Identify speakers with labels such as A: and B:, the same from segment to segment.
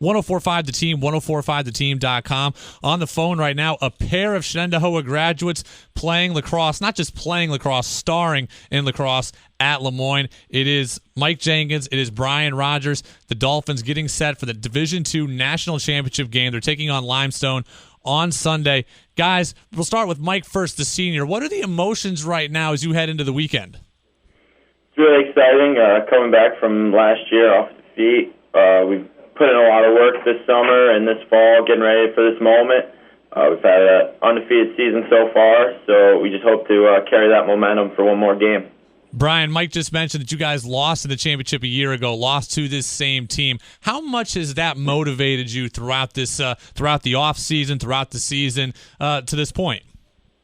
A: 1045 The Team, 1045theteam.com. On the phone right now, a pair of Shenandoah graduates playing lacrosse, not just playing lacrosse, starring in lacrosse at LeMoyne. It is Mike Jenkins. It is Brian Rogers. The Dolphins getting set for the Division II National Championship game. They're taking on Limestone on Sunday. Guys, we'll start with Mike first, the senior. What are the emotions right now as you head into the weekend?
B: It's really exciting coming back from last year off the feet. We've put in a lot of work this summer and this fall getting ready for this moment. We've had an undefeated season so far, so we just hope to carry that momentum for one more game.
A: Brian, Mike just mentioned that you guys lost in the championship a year ago, lost to this same team. How much has that motivated you throughout this, throughout the off season, throughout the season, to this point?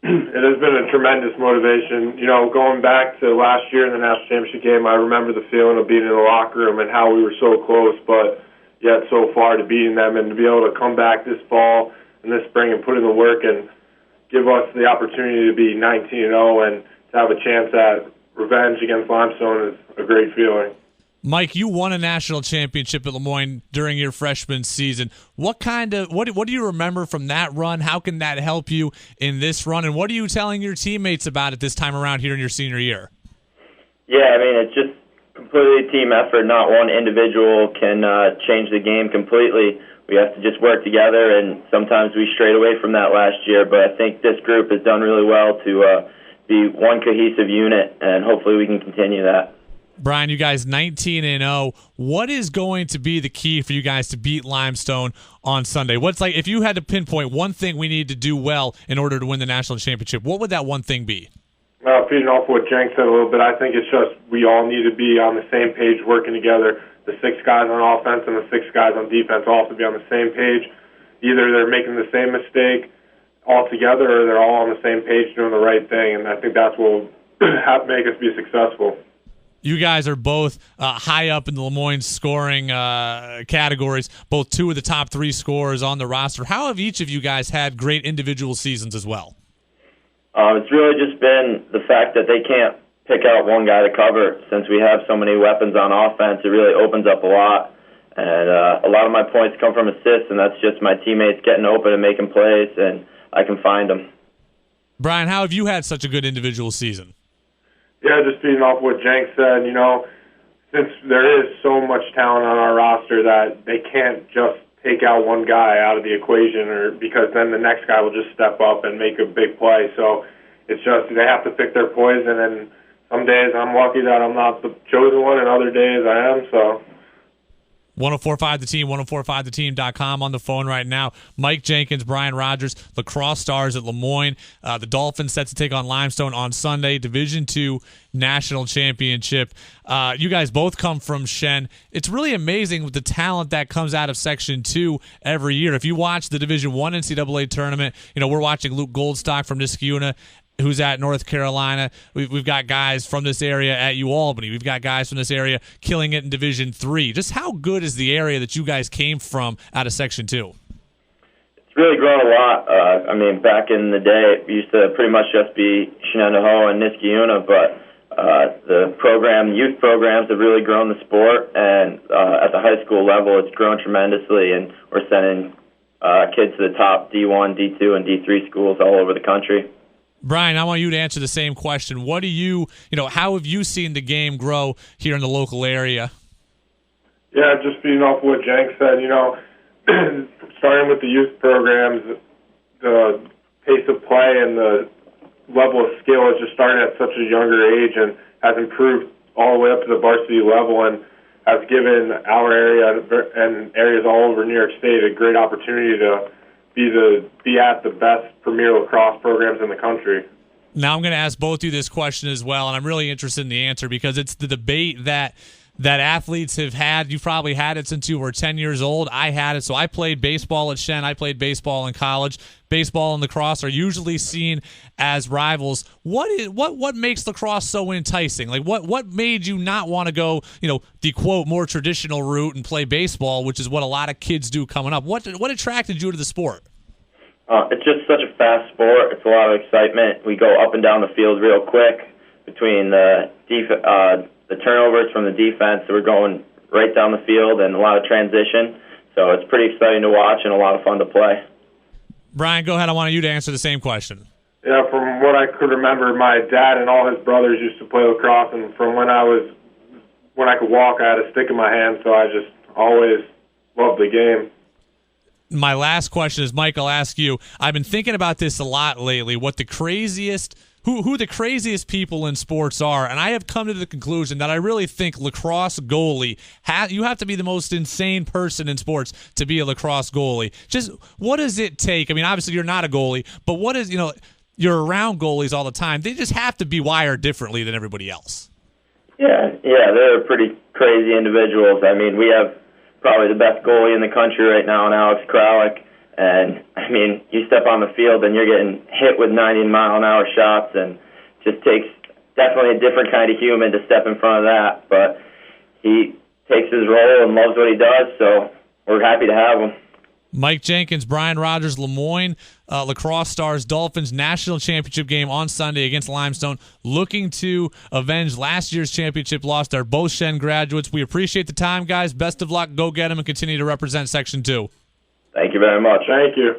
C: It has been a tremendous motivation. You know, going back to last year in the national championship game, I remember the feeling of being in the locker room and how we were so close, but yet so far to beating them, and to be able to come back this fall and this spring and put in the work and give us the opportunity to be 19-0 and to have a chance at revenge against Limestone is a great feeling.
A: Mike, you won a national championship at LeMoyne during your freshman season. What do you remember from that run? How can that help you in this run? And what are you telling your teammates about it this time around here in your senior year?
B: Yeah, I mean, it's just completely a team effort. Not one individual can change the game completely. We have to just work together, and sometimes we strayed away from that last year. But I think this group has done really well to be one cohesive unit, and hopefully we can continue that.
A: Brian, you guys 19-0. What is going to be the key for you guys to beat Limestone on Sunday? What's like if you had to pinpoint one thing we need to do well in order to win the national championship? What would that one thing be?
C: Feeding off what Jenk said a little bit, I think it's just we all need to be on the same page working together. The 6 guys on offense and the 6 guys on defense all have to be on the same page. Either they're making the same mistake all together or they're all on the same page doing the right thing, and I think that's what will make us be successful.
A: You guys are both high up in the LeMoyne scoring categories, both 2 of the top 3 scorers on the roster. How have each of you guys had great individual seasons as well?
B: It's really just been the fact that they can't pick out one guy to cover. Since we have so many weapons on offense, it really opens up a lot. And a lot of my points come from assists, and that's just my teammates getting open and making plays, and I can find them.
A: Brian, how have you had such a good individual season?
C: Yeah, just feeding off what Jenk said, you know, since there is so much talent on our roster that they can't just take out one guy out of the equation, or because then the next guy will just step up and make a big play. So it's just they have to pick their poison, and some days I'm lucky that I'm not the chosen one, and other days I am, so.
A: 1045 The Team, 1045theteam.com. On the phone right now, Mike Jenkins, Brian Rogers, lacrosse stars at LeMoyne. The Dolphins set to take on Limestone on Sunday, Division II National Championship. You guys both come from Shen. It's really amazing with the talent that comes out of Section 2 every year. If you watch the Division I NCAA tournament, you know, we're watching Luke Goldstock from Niskayuna, who's at North Carolina. We've got guys from this area at UAlbany. We've got guys from this area killing it in Division III. Just how good is the area that you guys came from out of Section 2?
B: It's really grown a lot. I mean, back in the day, it used to pretty much just be Shenandoah and Niskayuna, but the youth programs have really grown the sport, and at the high school level, it's grown tremendously, and we're sending kids to the top D1, D2, and D3 schools all over the country.
A: Brian, I want you to answer the same question. What do how have you seen the game grow here in the local area?
C: Yeah, just feeding off what Jenk said, you know, starting with the youth programs, the pace of play and the level of skill is just starting at such a younger age and has improved all the way up to the varsity level, and has given our area and areas all over New York State a great opportunity to be at the best premier lacrosse programs in the country.
A: Now I'm going to ask both of you this question as well, and I'm really interested in the answer because it's the debate that athletes have had. You've probably had it since you were 10 years old. I had it. So I played baseball at Shen. I played baseball in college. Baseball and lacrosse are usually seen as rivals. What makes lacrosse so enticing? Like what made you not want to go, the quote more traditional route and play baseball, which is what a lot of kids do coming up? What attracted you to the sport?
B: It's just such a fast sport. It's a lot of excitement. We go up and down the field real quick between the turnovers from the defense. So we're going right down the field and a lot of transition. So it's pretty exciting to watch and a lot of fun to play.
A: Brian, go ahead. I wanted you to answer the same question.
C: Yeah, from what I could remember, my dad and all his brothers used to play lacrosse, and from when I could walk, I had a stick in my hand, so I just always loved the game.
A: My last question is, Mike, I'll ask you. I've been thinking about this a lot lately, what the craziest who the craziest people in sports are, and I have come to the conclusion that I really think lacrosse goalie, you have to be the most insane person in sports to be a lacrosse goalie. Just what does it take? I mean, obviously you're not a goalie, but what is, you're around goalies all the time. They just have to be wired differently than everybody else.
B: Yeah, they're pretty crazy individuals. I mean, we have probably the best goalie in the country right now in Alex Kralik. And, I mean, you step on the field and you're getting hit with 90-mile-an-hour shots, and just takes definitely a different kind of human to step in front of that. But he takes his role and loves what he does, so we're happy to have him.
A: Mike Jenkins, Brian Rogers, LeMoyne, Lacrosse Stars, Dolphins national championship game on Sunday against Limestone, looking to avenge last year's championship loss. They're both Shen graduates. We appreciate the time, guys. Best of luck. Go get them and continue to represent Section 2.
B: Thank you very much.
C: Thank you.